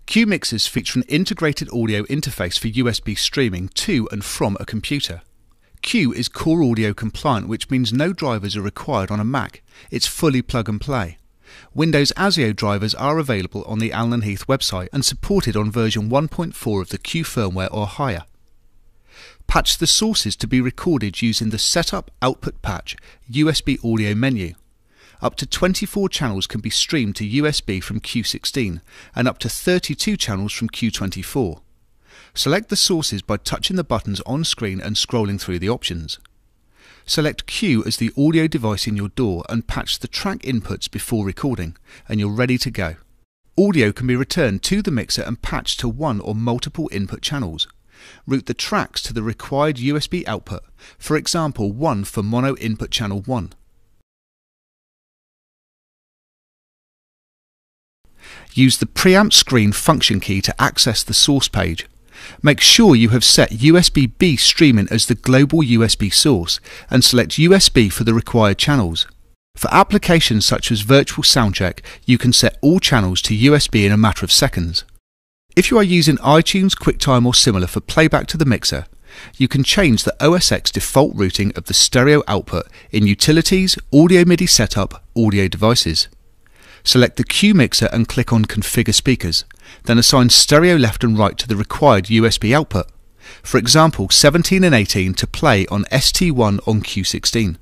Q mixers feature an integrated audio interface for USB streaming to and from a computer. Q is Core Audio compliant, which means no drivers are required on a Mac. It's fully plug and play. Windows ASIO drivers are available on the Allen Heath website and supported on version 1.4 of the Q firmware or higher. Patch the sources to be recorded using the Setup Output Patch USB audio menu. Up to 24 channels can be streamed to USB from Q16 and up to 32 channels from Q24. Select the sources by touching the buttons on screen and scrolling through the options. Select Q as the audio device in your DAW and patch the track inputs before recording, and you're ready to go. Audio can be returned to the mixer and patched to one or multiple input channels. Route the tracks to the required USB output, for example 1 for mono input channel 1. Use the preamp screen function key to access the source page. Make sure you have set USB-B streaming as the global USB source and select USB for the required channels. For applications such as Virtual Soundcheck, you can set all channels to USB in a matter of seconds. If you are using iTunes, QuickTime or similar for playback to the mixer, you can change the OS X default routing of the stereo output in Utilities, Audio MIDI Setup, Audio Devices. Select the Q mixer and click on Configure Speakers, then assign stereo left and right to the required USB output, for example 17 and 18 to play on ST1 on Q16.